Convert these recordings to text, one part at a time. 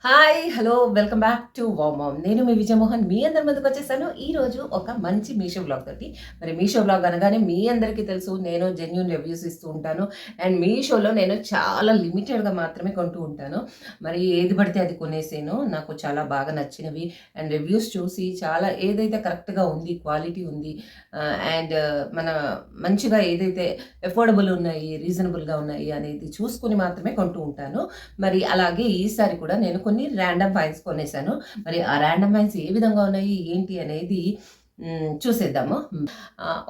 Hi! Hello! Welcome back to wow! నేను మీ విజయమోహన్. మీ అందరి ముందుకొచ్చేసాను. ఈరోజు ఒక మంచి మీషో వ్లాగ్ తోటి. మరి మీషో వ్లాగ్ అనగానే మీ అందరికీ తెలుసు నేను జెన్యూన్ రివ్యూస్ ఇస్తూ ఉంటాను. అండ్ మీషోలో నేను చాలా లిమిటెడ్‌గా మాత్రమే కొంటూ ఉంటాను. మరి ఏది పడితే అది కొనేసాను. నాకు చాలా బాగా నచ్చినవి అండ్ రివ్యూస్ చూసి చాలా ఏదైతే కరెక్ట్‌గా ఉంది, క్వాలిటీ ఉంది అండ్ మన మంచిగా ఏదైతే అఫోర్డబుల్ ఉన్నాయి, రీజనబుల్‌గా ఉన్నాయి అనేది చూసుకొని మాత్రమే కొంటూ ఉంటాను. మరి అలాగే ఈసారి కూడా నేను కొన్ని ర్యాండమ్ ఫైండ్స్ కొనేసాను. మరి ఆ ర్యాండమ్ ఫైండ్స్ ఏ విధంగా ఉన్నాయి, ఏంటి అనేది చూసేద్దాము.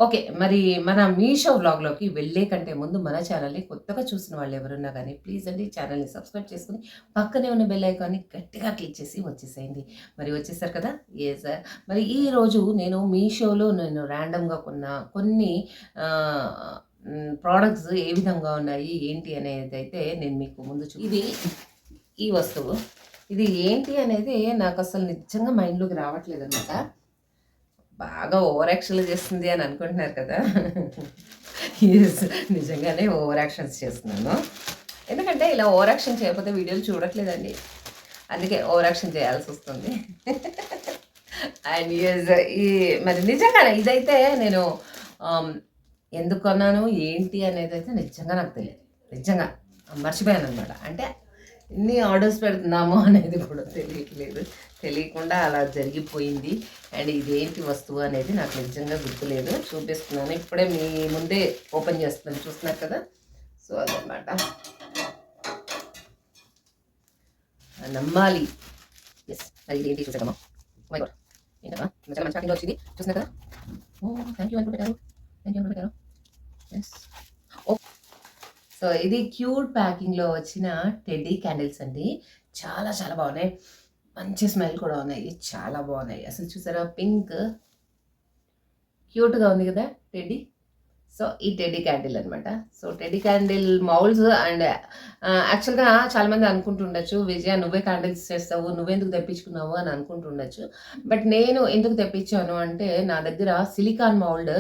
ఓకే. మరి మన మీషో వ్లాగ్‌లోకి వెళ్ళే కంటే ముందు మన ఛానల్‌ని కొత్తగా చూసిన వాళ్ళు ఎవరున్నా గానీ ప్లీజ్ అండి ఛానల్‌ని సబ్స్క్రైబ్ చేసుకొని పక్కనే ఉన్న బెల్ ఐకాన్‌ని గట్టిగా క్లిక్ చేసి వచ్చేసేయండి. మరి వచ్చేసారు కదా! యెస్. మరి ఈరోజు నేను మీషోలో ర్యాండమ్‌గా కొన్న కొన్ని ఆహ్, ప్రొడక్ట్స్ ఏ విధంగా ఉన్నాయి, ఏంటి అనేదైతే నేను మీకు ముందు ఇది ఈ వస్తువు. ఇది ఏంటి అనేది నాకసలు నిజంగా మైండ్‌లోకి రావట్లేదనమాట. బాగా ఓవర్ యాక్షన్‌లు చేస్తుంది అని అనుకుంటున్నారు కదా! యెస్. నిజంగానే ఓవర్ యాక్షన్స్ చేస్తున్నాను. ఎందుకంటే ఇలా ఓవర్ యాక్షన్ చేయకపోతే వీడియోలు చూడట్లేదండి. అందుకే ఓవర్ యాక్షన్ చేయాల్సొస్తుంది. And yes. ఈ మరి నిజంగానే ఇదైతే నేను ఆహ్, ఎందుకు కొన్నాను, ఏంటి అనేదైతే నిజంగా నాకు తెలీదు. నిజంగా మర్చిపోయాననమాట. అంటే ఎన్ని ఆర్డర్స్ పెడుతున్నామో అనేది కూడా తెలియట్లేదు. తెలియకుండా అలా జరిగిపోయింది. అండ్ ఇదేంటి వస్తువు అనేది నాకు నిజంగా గుర్తులేదు. చూపిస్తున్నాను. ఇప్పుడే మీ ముందే ఓపెన్ చేస్తున్నాను. చూస్తున్నారు కదా! సో, అదనమాట. నమ్మాలి. యెస్. మరి ఇదేంటి చూసేద్దామా? Oh my God! ఏంటబ్బా! చాలా మంచి ప్యాకింగ్‌లో వచ్చింది. చూస్తున్నారు కదా! ఓహ్! థాంక్ యూ అని కూడా పెట్టారు. థాంక్ యూ అని కూడా పెట్టారు. యెస్. ఓహ్! సో, ఇది క్యూట్ ప్యాకింగ్‌లో వచ్చిన టెడ్డీ క్యాండిల్స్ అండి. చాలా చాలా బాగున్నాయి. మంచి స్మెల్ కూడా ఉన్నాయి. చాలా బాగున్నాయి. అసలు చూసారా పింక్ క్యూట్‌గా ఉంది కదా! టెడ్డీ. సో, ఈ టెడ్డీ క్యాండిల్ అనమాట. So, teddy candle moulds and యాక్చువల్‌గా చాలామంది అనుకుంటుండొచ్చు, "విజయ నువ్వే క్యాండిల్స్ చేస్తావు. నువ్వెందుకు తెప్పించుకున్నావు" అని అనుకుంటుండొచ్చు. బట్ నేను ఎందుకు తెప్పించాను అంటే, నా దగ్గర సిలికాన్ మౌల్డ్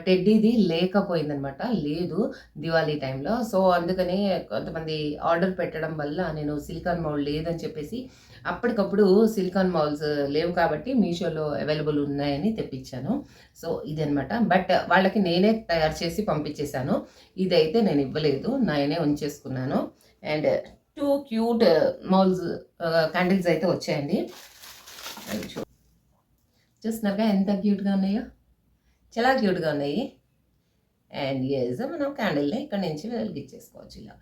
టెడ్డీది లేకపోయిందనమాట. లేదు దివాళీ టైంలో. సో, అందుకని కొంతమంది ఆర్డర్ పెట్టడం వల్ల నేను సిలికాన్ మౌల్డ్ లేదని చెప్పేసి అప్పటికప్పుడు సిలికాన్ మౌల్డ్స్ లేవు కాబట్టి మీషోలో అవైలబుల్ ఉన్నాయని తెప్పించాను. సో, ఇదనమాట. బట్ వాళ్ళకి నేనే తయారు చేసి పంపించేసాను. ఇదైతే నేను ఇవ్వలేదు. నేనే ఉంచేసుకున్నాను. అండ్ 2 క్యూట్ మౌల్స్ క్యాండిల్స్ అయితే వచ్చాయండి. అవి చూస్తున్నారుగా ఎంత క్యూట్‌గా ఉన్నాయో. చాలా క్యూట్‌గా ఉన్నాయి. అండ్ యెస్ మనం క్యాండిల్‌ని ఇక్కడి నుంచి వెలిగించేసుకోవచ్చు ఇలా.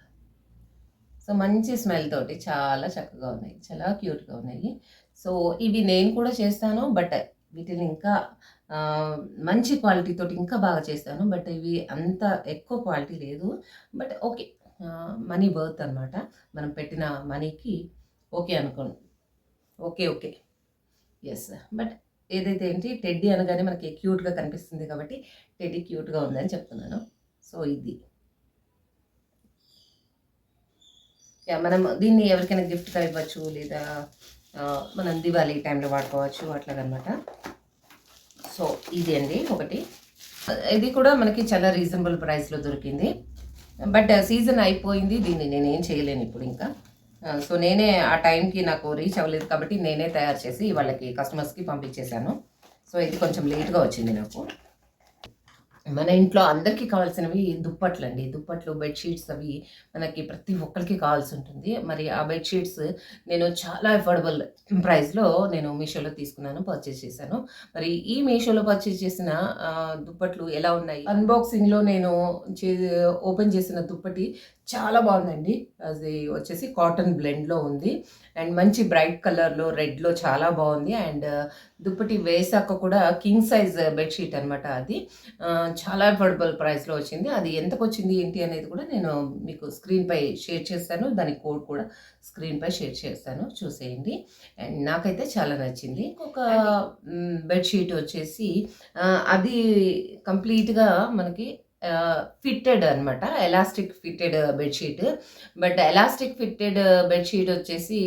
సో, మంచి స్మెల్ తోటి చాలా చక్కగా ఉన్నాయి. చాలా క్యూట్‌గా ఉన్నాయి. సో, ఇవి నేను కూడా చేస్తాను. బట్ వీటిని ఇంకా ఆహ్, మంచి క్వాలిటీ తోటి ఇంకా బాగా చేస్తాను. బట్ ఇవి అంత ఎక్కువ క్వాలిటీ లేదు. But okay. మనీ వర్త్ అనమాట. మనం పెట్టిన మనీకి ఓకే అనుకోండి. ఓకే. ఓకే. యెస్. బట్ ఏదైతే ఏంటి టెడ్డీ అనగానే మనకి క్యూట్‌గా కనిపిస్తుంది కాబట్టి టెడ్డీ క్యూట్‌గా ఉందని చెప్తున్నాను. సో, ఇది. యాహ్! మనం దీన్ని ఎవరికైనా గిఫ్ట్‌గా ఇవ్వచ్చు. లేదా మనం దివాళీ టైంలో వాడుకోవచ్చు అట్లాగనమాట. సో, ఇది అండి ఒకటి. ఇది కూడా మనకి చాలా రీజనబుల్ ప్రైస్‌లో దొరికింది. బట్ సీజన్ అయిపోయింది. దీన్ని నేనేం చేయలేను ఇప్పుడు ఇంకా. సో, నేనే ఆ టైంకి నాకు రీచ్ అవ్వలేదు కాబట్టి నేనే తయారు చేసి వాళ్ళకి కస్టమర్స్‌కి పంపించేసాను. సో, ఇది కొంచెం లేట్‌గా వచ్చింది నాకు. మన ఇంట్లో అందరికీ కావాల్సినవి దుప్పట్లండి. దుప్పట్లు, బెడ్ షీట్స్ అవి మనకి ప్రతి ఒక్కళ్ళకి కావాల్సుంటుంది. మరి ఆ బెడ్ షీట్స్ నేను చాలా అఫోర్డబుల్ ప్రైస్‌లో నేను మీషోలో తీసుకున్నాను. పర్చేస్ చేశాను. మరి ఈ మీషోలో పర్చేస్ చేసిన దుప్పట్లు ఎలా ఉన్నాయి? అన్బాక్సింగ్‌లో నేను చే ఓపెన్ చేసిన దుప్పటి చాలా బావుందండి. అది వచ్చేసి కాటన్ బ్లెండ్‌లో ఉంది. అండ్ మంచి బ్రైట్ కలర్‌లో, రెడ్‌లో చాలా బావుంది. అండ్ దుప్పటి వేశాక కూడా కింగ్ సైజ్ బెడ్ షీట్ అనమాట అది. చాలా అఫోర్డబుల్ ప్రైస్‌లో వచ్చింది. అది ఎంతకొచ్చింది ఏంటి అనేది కూడా నేను మీకు స్క్రీన్‌పై షేర్ చేస్తాను. దాని కోడ్ కూడా స్క్రీన్‌పై షేర్ చేస్తాను. చూసేయండి. అండ్ నాకైతే చాలా నచ్చింది. ఇంకొక బెడ్ షీట్ వచ్చేసి అది కంప్లీట్‌గా మనకి ఫిట్టెడ్ అనమాట. Elastic fitted bed sheet. But elastic fitted bed sheet వచ్చేసి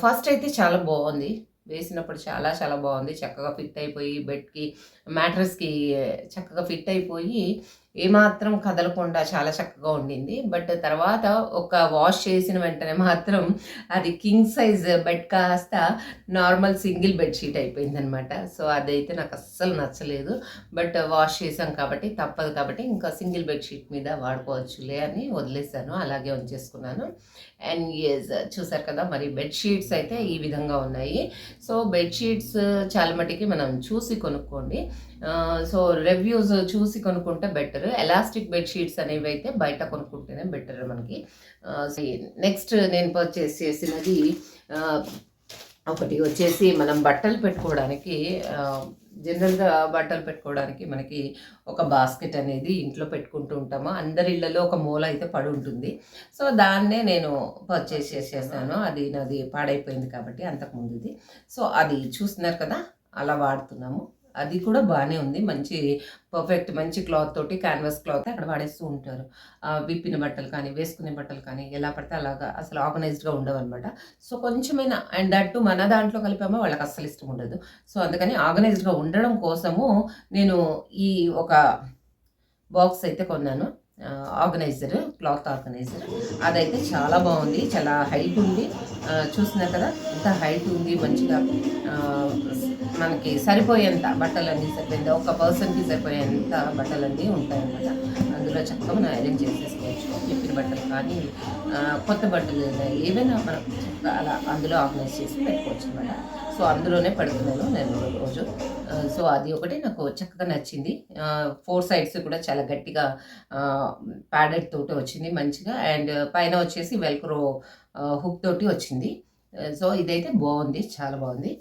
ఫస్ట్ అయితే చాలా బావుంది. వేసినప్పుడు చాలా చాలా బావుంది. చక్కగా ఫిట్ అయిపోయి బెడ్‌కి, మ్యాట్రెస్‌కి చక్కగా ఫిట్ అయిపోయి ఏమాత్రం కదలకుండా చాలా చక్కగా ఉండింది. బట్ తర్వాత ఒక వాష్ చేసిన వెంటనే మాత్రం అది కింగ్ సైజ్ బెడ్ కాస్త నార్మల్ సింగిల్ బెడ్‌షీట్ అయిపోయిందనమాట. సో, అదైతే నాకు అస్సలు నచ్చలేదు. బట్ వాష్ చేశాం కాబట్టి తప్పదు కాబట్టి ఇంకా సింగిల్ బెడ్‌షీట్ మీద వాడుకోవచ్చులే అని వదిలేసాను. అలాగే ఉంచేసుకున్నాను. అండ్ యెస్, చూసారు కదా! మరి బెడ్‌షీట్స్ అయితే ఈ విధంగా ఉన్నాయి. సో, బెడ్‌షీట్స్ చాలా మటికి మనం చూసి కొనుక్కోండి. సో, రివ్యూస్ చూసి కొనుక్కుంటే బెటర్. ఎలాస్టిక్ బెడ్‌షీట్స్ అనేవైతే బయట కొనుక్కుంటేనే బెటర్ మనకి. సో, నెక్స్ట్ నేను పర్చేస్ చేసినది ఆహ్, ఒకటి వచ్చేసి మనం బట్టలు పెట్టుకోవడానికి జనరల్‌గా బట్టలు పెట్టుకోవడానికి మనకి ఒక బాస్కెట్ అనేది ఇంట్లో పెట్టుకుంటూ ఉంటాము. అందరి ఇళ్లలో ఒక మూల అయితే పడుంటుంది. సో, దాన్నే నేను పర్చేస్ చేసేసాను. అది నాది పాడైపోయింది కాబట్టి అంతకుముందుది. సో, అది చూస్తున్నారు కదా! అలా వాడుతున్నాము. అది కూడా బానే ఉంది. మంచి పర్ఫెక్ట్ మంచి క్లాత్ తోటి క్యాన్వాస్ క్లాత్ అక్కడ వాడేస్తూ ఉంటారు. విప్పిన బట్టలు కానీ, వేసుకునే బట్టలు కానీ ఎలా పడితే అలాగా అసలు ఆర్గనైజ్డ్‌గా ఉండవనమాట. సో, కొంచెమైనా అండ్ దట్ టూ మన దాంట్లో కలిపామో వాళ్ళకి అస్సలు ఇష్టం ఉండదు. సో, అందుకని ఆర్గనైజ్డ్‌గా ఉండడం కోసము నేను ఈ ఒక బాక్స్ అయితే కొన్నాను. Organiser, cloth organiser. అదైతే చాలా బావుంది. చాలా హైట్ ఉంది. చూస్తున్నారు కదా! ఎంత హైట్ ఉంది మంచిగా. ఆహ్, మనకి సరిపోయేంత బట్టలన్నీ సరిపోయేంత ఒక పర్సన్‌కి సరిపోయేంత బట్టలన్నీ ఉంటాయన్నమాట. అందులో చక్కగా మనం అరేంజ్ చేసేసుకోవచ్చు. విప్పిన బట్టలు కానీ, కొత్త బట్టలు ఏవైనా మనం చక్కగా అలా అందులో ఆర్గనైజ్ చేసి పెట్టుకోవచ్చన్నమాట. సో, అందులోనే పెడుతున్నాను నేను రోజు. సో, అది ఒకటి నాకు చక్కగా నచ్చింది. 4 సైడ్స్ కూడా చాలా గట్టిగా ప్యాడెడ్ తోటి వచ్చింది మంచిగా. అండ్ పైన వచ్చేసి వెల్క్రో హుక్ తోటి వచ్చింది. సో, ఇదైతే బావుంది. చాలా బావుంది.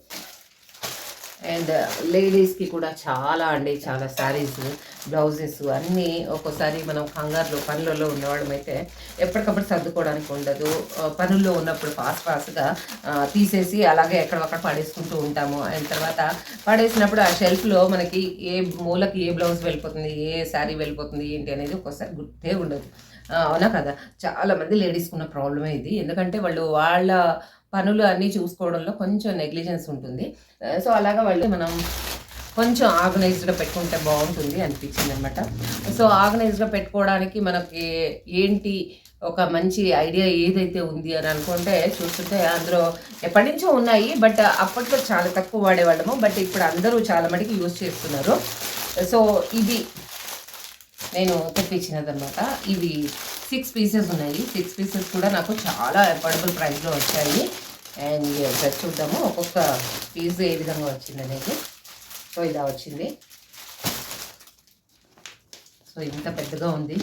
అండ్ లేడీస్‌కి కూడా చాలా అండి చాలా శారీస్, బ్లౌజెస్ అన్నీ ఒక్కోసారి మనం కంగారులో పనులలో ఉన్నవాళ్ళమైతే ఎప్పటికప్పుడు సర్దుకోవడానికి ఉండదు. పనుల్లో ఉన్నప్పుడు ఫాస్ట్‌గా తీసేసి అలాగే ఎక్కడొక్కడ పడేసుకుంటూ ఉంటాము. అండ్ తర్వాత పడేసినప్పుడు ఆ షెల్ఫ్‌లో మనకి ఏ మూలకి ఏ బ్లౌజ్ వెళ్ళిపోతుంది, ఏ శారీ వెళ్ళిపోతుంది ఏంటి అనేది ఒక్కోసారి గుర్తే ఉండదు. అవునా కదా! చాలామంది లేడీస్‌కి ఉన్న ప్రాబ్లమే ఇది. ఎందుకంటే వాళ్ళ పనులు అన్నీ చూసుకోవడంలో కొంచెం నెగ్లిజెన్స్ ఉంటుంది. సో, అలాగా మనం కొంచెం ఆర్గనైజ్డ్‌గా పెట్టుకుంటే బావుంటుంది అనిపించిందనమాట. సో, ఆర్గనైజ్డ్‌గా పెట్టుకోవడానికి మనకి ఏంటి ఒక మంచి ఐడియా ఏదైతే ఉంది అని అనుకుంటే చూస్తుంటే అందులో ఎప్పటినుంచో ఉన్నాయి. బట్ అప్పట్లో చాలా తక్కువ వాడేవాళ్ళము. బట్ ఇప్పుడు అందరూ చాలా మటికి యూజ్ చేస్తున్నారు. సో, ఇది నేను తెప్పించినదనమాట. ఇవి 6 పీసెస్ ఉన్నాయి. 6 పీసెస్ కూడా నాకు చాలా అఫోర్డబుల్ ప్రైస్‌లో వచ్చాయి. అండ్ చూద్దాము ఒక్కొక్క పీస్ ఏ విధంగా వచ్చిందనేది. సో, ఇలా వచ్చింది. సో, ఇంత పెద్దగా ఉంది.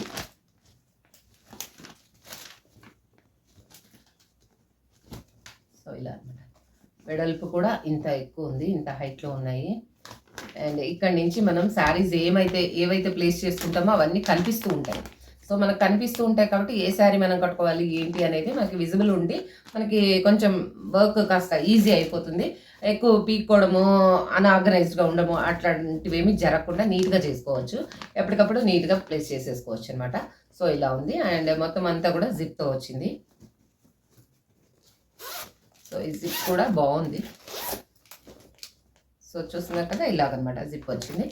సో, ఇలా అనమాట. వెడల్పు కూడా ఇంత ఎక్కువ ఉంది. ఇంత హైట్‌లో ఉన్నాయి. అండ్ ఇక్కడి నుంచి మనం శారీస్ ఏవైతే ప్లేస్ చేసుకుంటామో అవన్నీ కనిపిస్తూ ఉంటాయి. సో, మనకు కనిపిస్తూ ఉంటాయి కాబట్టి ఏ శారీ మనం కట్టుకోవాలి ఏంటి అనేది మనకి విజిబుల్ ఉండి మనకి కొంచెం వర్క్ కాస్త ఈజీ అయిపోతుంది. ఎక్కువ పీక్కోవడము, అన్‌ఆర్గనైజ్డ్‌గా ఉండడము అట్లాంటివేమీ జరగకుండా నీట్‌గా చేసుకోవచ్చు. ఎప్పటికప్పుడు నీట్‌గా ప్లేస్ చేసేసుకోవచ్చు అనమాట. సో, ఇలా ఉంది. అండ్ మొత్తం అంతా కూడా జిప్‌తో వచ్చింది. సో, ఈ జిప్ కూడా బావుంది. సో, చూస్తున్నారు కదా! ఇలాగనమాట జిప్ వచ్చింది.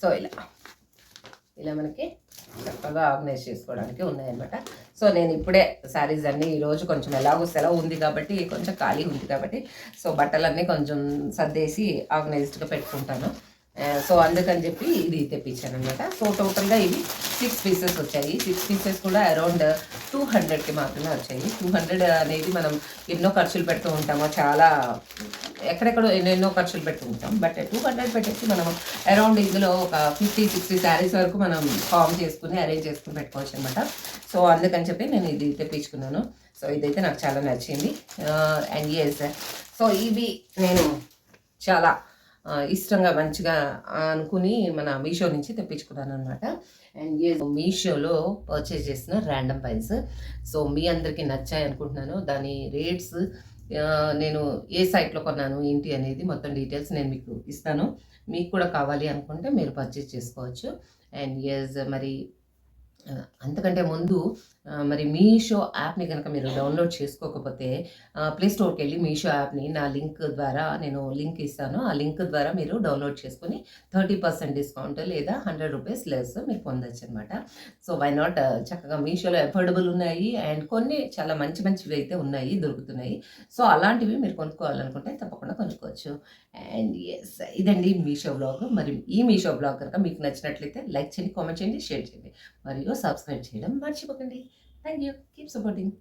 సో, ఇలా మనకి చక్కగా ఆర్గనైజ్ చేసుకోవడానికి ఉన్నాయన్నమాట. సో, నేను ఇప్పుడే శారీస్ అన్నీ ఈరోజు కొంచెం ఎలాగో సెలవు ఉంది కాబట్టి కొంచెం ఖాళీ ఉంది కాబట్టి సో, బట్టలన్నీ కొంచెం సర్దేసి ఆర్గనైజ్డ్‌గా పెట్టుకుంటాను. సో, అందుకని చెప్పి ఇది తెప్పించాననమాట. సో, టోటల్‌గా ఇవి 6 పీసెస్ వచ్చాయి. 6 పీసెస్ కూడా అరౌండ్ 200కి మాత్రమే వచ్చాయి. 200 అనేది మనం ఎన్నో ఖర్చులు పెడుతూ ఉంటాము. చాలా ఎక్కడెక్కడో ఎన్నెన్నో ఖర్చులు పెడుతూ ఉంటాం. బట్ 200 పెట్టేసి మనం అరౌండ్ ఇందులో ఒక 50, 60 శారీస్ వరకు మనం ఫార్మ్ చేసుకుని అరేంజ్ చేసుకుని పెట్టుకోవచ్చు అనమాట. సో, అందుకని చెప్పి నేను ఇది తెప్పించుకున్నాను. సో, ఇదైతే నాకు చాలా నచ్చింది. అండ్ యెస్, సో, ఇవి నేను చాలా ఇష్టంగా మంచిగా అనుకుని మన మీషో నుంచి తెప్పించుకున్నాననమాట. అండ్ యెస్, మీషోలో పర్చేస్ చేసిన ర్యాండమ్ ఫైల్స్. సో, మీ అందరికీ నచ్చాయి అనుకుంటున్నాను. దాని రేట్స్ నేను ఏ సైట్‌లో కొన్నాను ఏంటి అనేది మొత్తం డీటెయిల్స్ నేను మీకు ఇస్తాను. మీకు కూడా కావాలి అనుకుంటే మీరు పర్చేస్ చేసుకోవచ్చు. అండ్ యెస్, మరి అంతకంటే ముందు మరి మీషో యాప్‌ని గనక మీరు డౌన్‌లోడ్ చేసుకోకపోతే ప్లే స్టోర్‌కెళ్ళి మీషో యాప్‌ని నా లింక్ ద్వారా నేను లింక్ ఇస్తాను. ఆ లింక్ ద్వారా మీరు డౌన్‌లోడ్ చేసుకొని 30% డిస్కౌంట్ లేదా ₹100 లెస్ మీరు పొందొచ్చనమాట. సో, వై నాట్ చక్కగా మీషోలో అఫోర్డబుల్ ఉన్నాయి. అండ్ కొన్ని చాలా మంచి మంచివైతే ఉన్నాయి, దొరుకుతున్నాయి. సో, అలాంటివి మీరు కొనుక్కోవాలనుకుంటే తప్పకుండా కొనుక్కోవచ్చు. అండ్ యెస్, ఇదండి మీషో వ్లాగ్. మరి ఈ మీషో వ్లాగ్ కనుక మీకు నచ్చినట్లయితే లైక్ చేయండి, కామెంట్ చేయండి, షేర్ చేయండి. మరియు సబ్స్క్రైబ్ చేయడం మర్చిపోకండి. Thank you. Keep supporting.